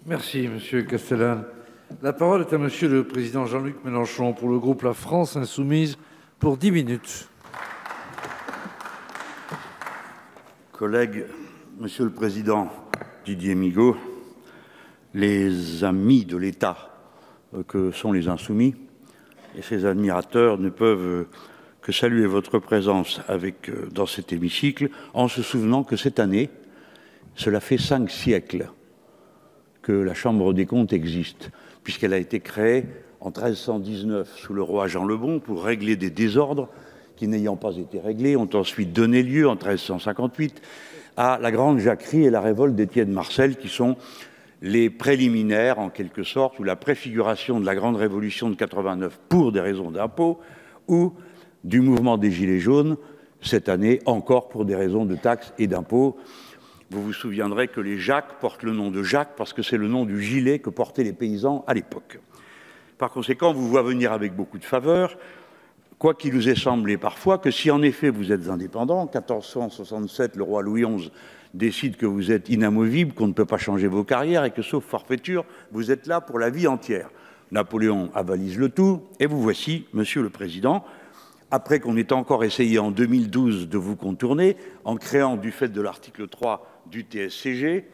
Merci, Monsieur Castellane. La parole est à Monsieur le Président Jean-Luc Mélenchon pour le groupe La France Insoumise pour 10 minutes. Collègues, Monsieur le Président Didier Migaud, les amis de l'État que sont les Insoumis et ses admirateurs ne peuvent que saluer votre présence dans cet hémicycle en se souvenant que cette année, cela fait 5 siècles que la Chambre des comptes existe, puisqu'elle a été créée en 1319 sous le roi Jean le Bon pour régler des désordres qui, n'ayant pas été réglés, ont ensuite donné lieu en 1358 à la Grande Jacquerie et la révolte d'Étienne Marcel, qui sont les préliminaires, en quelque sorte, ou la préfiguration de la Grande Révolution de 89 pour des raisons d'impôts, ou du mouvement des Gilets jaunes, cette année encore pour des raisons de taxes et d'impôts. Vous vous souviendrez que les Jacques portent le nom de Jacques parce que c'est le nom du gilet que portaient les paysans à l'époque. Par conséquent, on vous voit venir avec beaucoup de faveur, quoi qu'il nous ait semblé parfois que si en effet vous êtes indépendant, en 1467, le roi Louis XI décide que vous êtes inamovible, qu'on ne peut pas changer vos carrières et que, sauf forfaiture, vous êtes là pour la vie entière. Napoléon avalise le tout, et vous voici, Monsieur le Président, après qu'on ait encore essayé en 2012 de vous contourner, en créant, du fait de l'article 3 du TSCG,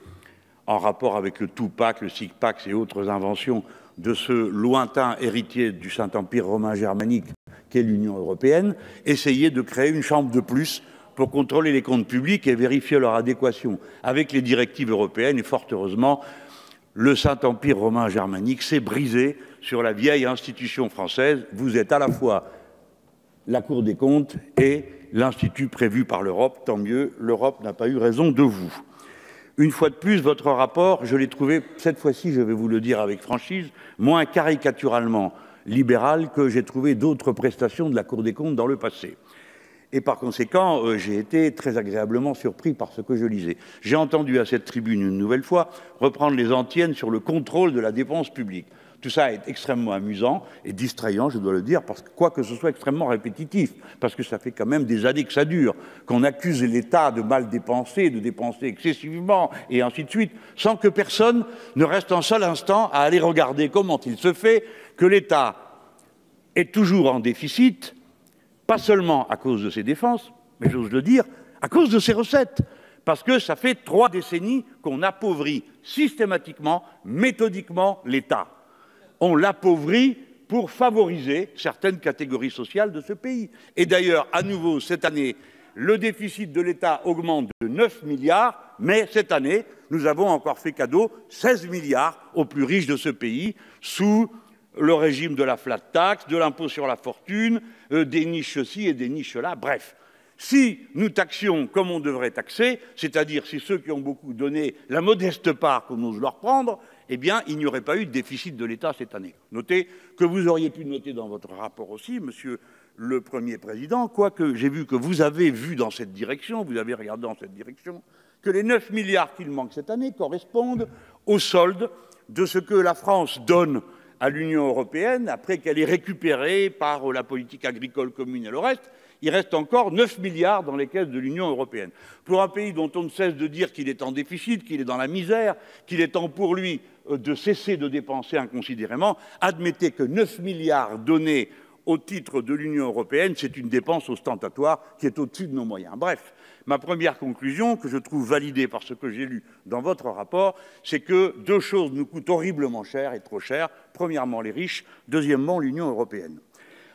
en rapport avec le Tupac, le Six-Pack et autres inventions de ce lointain héritier du Saint-Empire romain germanique qu'est l'Union européenne, essayer de créer une chambre de plus pour contrôler les comptes publics et vérifier leur adéquation avec les directives européennes. Et fort heureusement, le Saint-Empire romain germanique s'est brisé sur la vieille institution française. Vous êtes à la fois la Cour des comptes et l'institut prévu par l'Europe. Tant mieux, l'Europe n'a pas eu raison de vous. Une fois de plus, votre rapport, je l'ai trouvé, cette fois-ci, je vais vous le dire avec franchise, moins caricaturalement libéral que j'ai trouvé d'autres prestations de la Cour des comptes dans le passé. Et par conséquent, j'ai été très agréablement surpris par ce que je lisais. J'ai entendu à cette tribune une nouvelle fois reprendre les antiennes sur le contrôle de la dépense publique. Tout ça est extrêmement amusant et distrayant, je dois le dire, parce que quoi que ce soit extrêmement répétitif, parce que ça fait quand même des années que ça dure, qu'on accuse l'État de mal dépenser, de dépenser excessivement, et ainsi de suite, sans que personne ne reste un seul instant à aller regarder comment il se fait que l'État est toujours en déficit, pas seulement à cause de ses dépenses, mais j'ose le dire, à cause de ses recettes. Parce que ça fait 3 décennies qu'on appauvrit systématiquement, méthodiquement l'État. On l'appauvrit pour favoriser certaines catégories sociales de ce pays. Et d'ailleurs, à nouveau, cette année, le déficit de l'État augmente de 9 milliards, mais cette année, nous avons encore fait cadeau 16 milliards aux plus riches de ce pays, sous le régime de la flat tax, de l'impôt sur la fortune, des niches-ci et des niches-là, bref. Si nous taxions comme on devrait taxer, c'est-à-dire si ceux qui ont beaucoup donné la modeste part qu'on ose leur prendre, eh bien, il n'y aurait pas eu de déficit de l'État cette année. Notez que vous auriez pu noter dans votre rapport aussi, Monsieur le Premier Président, quoique j'ai vu que vous avez vu dans cette direction, vous avez regardé dans cette direction, que les 9 milliards qu'il manque cette année correspondent au solde de ce que la France donne à l'Union européenne, après qu'elle ait récupéré par la politique agricole commune et le reste, il reste encore 9 milliards dans les caisses de l'Union européenne. Pour un pays dont on ne cesse de dire qu'il est en déficit, qu'il est dans la misère, qu'il est temps pour lui de cesser de dépenser inconsidérément, admettez que 9 milliards donnés au titre de l'Union européenne, c'est une dépense ostentatoire qui est au-dessus de nos moyens. Bref, ma première conclusion, que je trouve validée par ce que j'ai lu dans votre rapport, c'est que 2 choses nous coûtent horriblement cher et trop cher. Premièrement, les riches. Deuxièmement, l'Union européenne.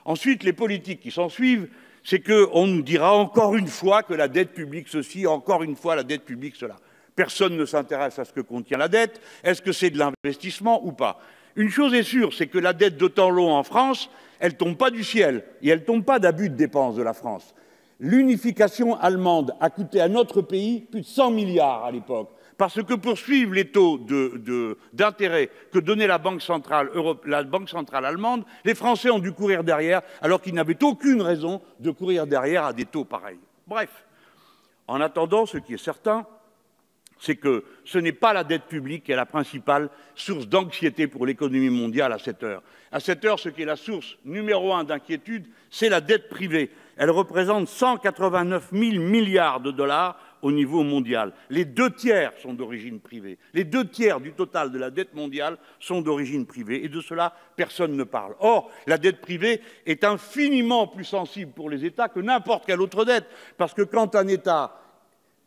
Ensuite, les politiques qui s'en suivent, c'est qu'on nous dira encore une fois que la dette publique ceci, encore une fois la dette publique cela. Personne ne s'intéresse à ce que contient la dette. Est-ce que c'est de l'investissement ou pas? Une chose est sûre, c'est que la dette de temps long en France, elle ne tombe pas du ciel et elle ne tombe pas d'abus de dépenses de la France. L'unification allemande a coûté à notre pays plus de 100 milliards à l'époque, parce que pour suivre les taux d'intérêt que donnait la Banque centrale allemande, les Français ont dû courir derrière, alors qu'ils n'avaient aucune raison de courir derrière à des taux pareils. Bref, en attendant, ce qui est certain, c'est que ce n'est pas la dette publique qui est la principale source d'anxiété pour l'économie mondiale à cette heure. À cette heure, ce qui est la source numéro 1 d'inquiétude, c'est la dette privée. Elle représente 189 000 milliards de dollars au niveau mondial. Les 2/3 sont d'origine privée. Les 2/3 du total de la dette mondiale sont d'origine privée. Et de cela, personne ne parle. Or, la dette privée est infiniment plus sensible pour les États que n'importe quelle autre dette. Parce que quand un État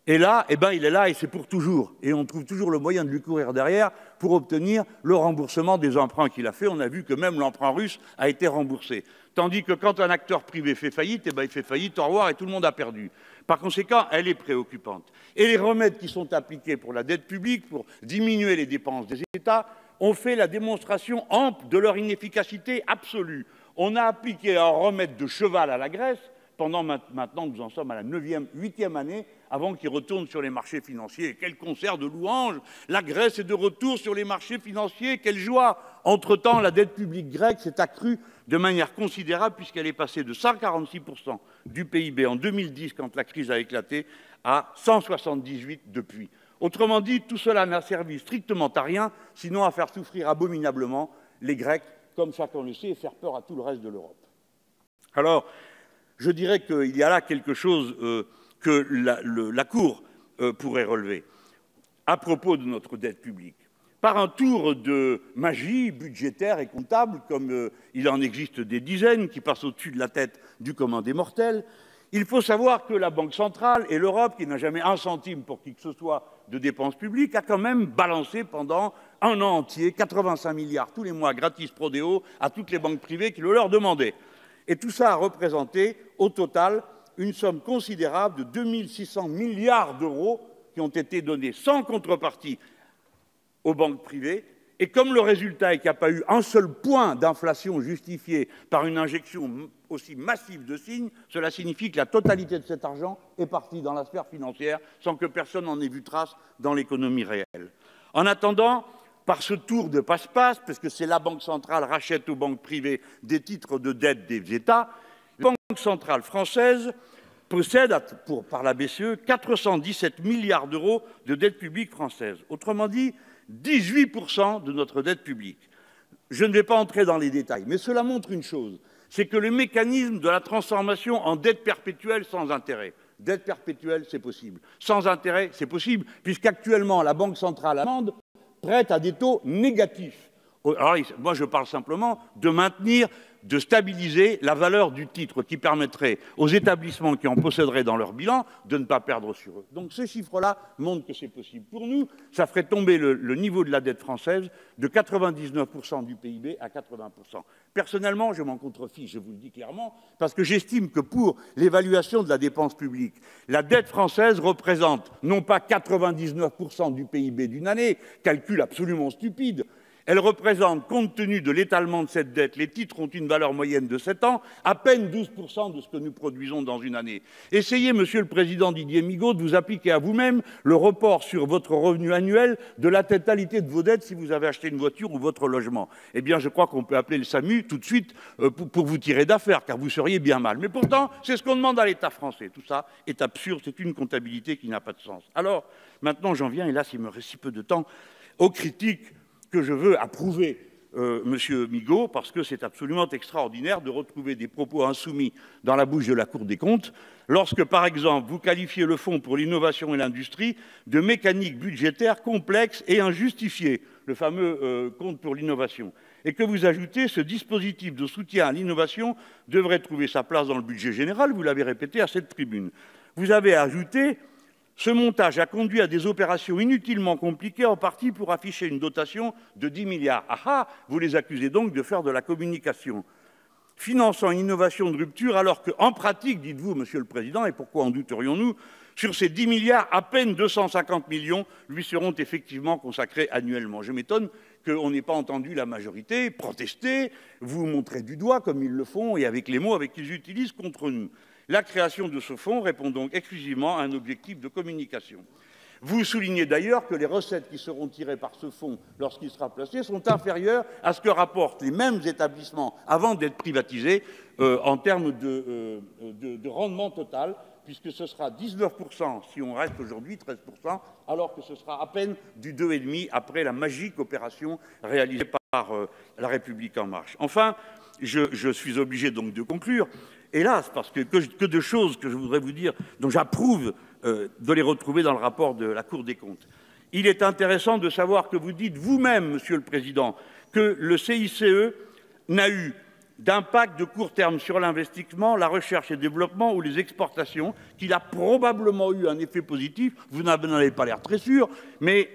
est là, eh ben, il est là et c'est pour toujours. Et on trouve toujours le moyen de lui courir derrière pour obtenir le remboursement des emprunts qu'il a fait. On a vu que même l'emprunt russe a été remboursé. Tandis que quand un acteur privé fait faillite, eh ben, il fait faillite, au revoir, et tout le monde a perdu. Par conséquent, elle est préoccupante. Et les remèdes qui sont appliqués pour la dette publique, pour diminuer les dépenses des États, ont fait la démonstration ample de leur inefficacité absolue. On a appliqué un remède de cheval à la Grèce. Pendant maintenant, nous en sommes à la 9e, 8e année avant qu'il retourne sur les marchés financiers. Et quel concert de louanges! La Grèce est de retour sur les marchés financiers, quelle joie! Entre-temps, la dette publique grecque s'est accrue de manière considérable puisqu'elle est passée de 146% du PIB en 2010, quand la crise a éclaté, à 178% depuis. Autrement dit, tout cela n'a servi strictement à rien, sinon à faire souffrir abominablement les Grecs, comme chacun le sait, et faire peur à tout le reste de l'Europe. Alors, je dirais qu'il y a là quelque chose que la Cour pourrait relever à propos de notre dette publique. Par un tour de magie budgétaire et comptable, comme il en existe des dizaines qui passent au-dessus de la tête du commun des mortels, il faut savoir que la Banque centrale et l'Europe, qui n'a jamais un centime pour qui que ce soit de dépenses publiques, a quand même balancé pendant un an entier 85 milliards tous les mois gratis pro déo à toutes les banques privées qui le leur demandaient. Et tout ça a représenté, au total, une somme considérable de 2600 milliards d'euros qui ont été donnés sans contrepartie aux banques privées. Et comme le résultat est qu'il n'y a pas eu un seul point d'inflation justifié par une injection aussi massive de signes, cela signifie que la totalité de cet argent est partie dans la sphère financière sans que personne n'en ait vu trace dans l'économie réelle. En attendant, par ce tour de passe-passe, parce que c'est la Banque centrale rachète aux banques privées des titres de dette des États, la Banque centrale française possède, par la BCE, 417 milliards d'euros de dette publique française. Autrement dit, 18% de notre dette publique. Je ne vais pas entrer dans les détails, mais cela montre une chose, c'est que le mécanisme de la transformation en dette perpétuelle sans intérêt, dette perpétuelle, c'est possible. Sans intérêt, c'est possible, puisqu'actuellement, la Banque centrale allemande prête à des taux négatifs. Alors, moi, je parle simplement de maintenir, de stabiliser la valeur du titre qui permettrait aux établissements qui en posséderaient dans leur bilan de ne pas perdre sur eux. Donc ces chiffres-là montrent que c'est possible. Pour nous, ça ferait tomber le niveau de la dette française de 99% du PIB à 80%. Personnellement, je m'en contrefiche, je vous le dis clairement, parce que j'estime que pour l'évaluation de la dépense publique, la dette française représente non pas 99% du PIB d'une année, calcul absolument stupide. Elle représente, compte tenu de l'étalement de cette dette, les titres ont une valeur moyenne de 7 ans, à peine 12% de ce que nous produisons dans une année. Essayez, Monsieur le Président Didier Migaud, de vous appliquer à vous-même le report sur votre revenu annuel de la totalité de vos dettes si vous avez acheté une voiture ou votre logement. Eh bien, je crois qu'on peut appeler le SAMU tout de suite pour vous tirer d'affaire, car vous seriez bien mal. Mais pourtant, c'est ce qu'on demande à l'État français. Tout ça est absurde, c'est une comptabilité qui n'a pas de sens. Alors, maintenant, j'en viens, et là, s'il me reste si peu de temps, aux critiques que je veux approuver, Monsieur Migaud, parce que c'est absolument extraordinaire de retrouver des propos insoumis dans la bouche de la Cour des comptes, lorsque, par exemple, vous qualifiez le Fonds pour l'innovation et l'industrie de mécanique budgétaire complexe et injustifiée, le fameux compte pour l'innovation, et que vous ajoutez ce dispositif de soutien à l'innovation devrait trouver sa place dans le budget général, vous l'avez répété à cette tribune. Vous avez ajouté: ce montage a conduit à des opérations inutilement compliquées, en partie pour afficher une dotation de 10 milliards. Ah ah, vous les accusez donc de faire de la communication, finançant une innovation de rupture, alors qu'en pratique, dites-vous, Monsieur le Président, et pourquoi en douterions-nous, sur ces 10 milliards, à peine 250 millions lui seront effectivement consacrés annuellement. Je m'étonne qu'on n'ait pas entendu la majorité protester, vous montrer du doigt comme ils le font et avec les mots avec qu'ils utilisent contre nous. La création de ce fonds répond donc exclusivement à un objectif de communication. Vous soulignez d'ailleurs que les recettes qui seront tirées par ce fonds lorsqu'il sera placé sont inférieures à ce que rapportent les mêmes établissements avant d'être privatisés en termes de rendement total, puisque ce sera 19% si on reste aujourd'hui, 13%, alors que ce sera à peine du 2,5% après la magique opération réalisée par La République En Marche. Enfin, je suis obligé donc de conclure. Hélas, parce que de choses que je voudrais vous dire, dont j'approuve de les retrouver dans le rapport de la Cour des comptes. Il est intéressant de savoir que vous dites vous-même, Monsieur le Président, que le CICE n'a eu d'impact de court terme sur l'investissement, la recherche et développement ou les exportations, qu'il a probablement eu un effet positif, vous n'en avez pas l'air très sûr, mais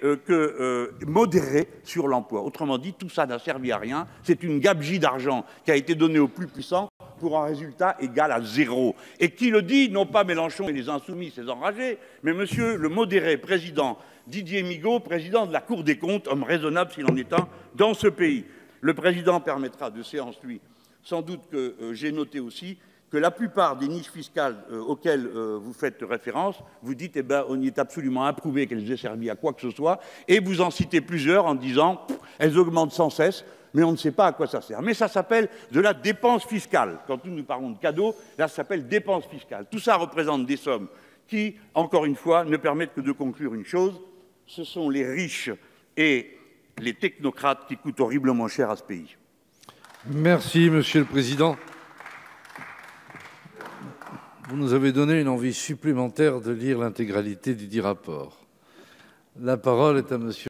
modéré sur l'emploi. Autrement dit, tout ça n'a servi à rien, c'est une gabegie d'argent qui a été donnée aux plus puissants pour un résultat égal à 0. Et qui le dit, non pas Mélenchon et les insoumis, ces enragés, mais monsieur le modéré président Didier Migaud, président de la Cour des comptes, homme raisonnable s'il en est un, dans ce pays. Le président permettra de séance, lui. Sans doute que j'ai noté aussi que la plupart des niches fiscales auxquelles vous faites référence, vous dites, eh ben, on y est absolument improuvé qu'elles aient servi à quoi que ce soit, et vous en citez plusieurs en disant, elles augmentent sans cesse, mais on ne sait pas à quoi ça sert. Mais ça s'appelle de la dépense fiscale. Quand nous parlons de cadeaux, là, ça s'appelle dépense fiscale. Tout ça représente des sommes qui, encore une fois, ne permettent que de conclure une chose, ce sont les riches et les technocrates qui coûtent horriblement cher à ce pays. Merci, Monsieur le Président. Vous nous avez donné une envie supplémentaire de lire l'intégralité du dit rapport. La parole est à Monsieur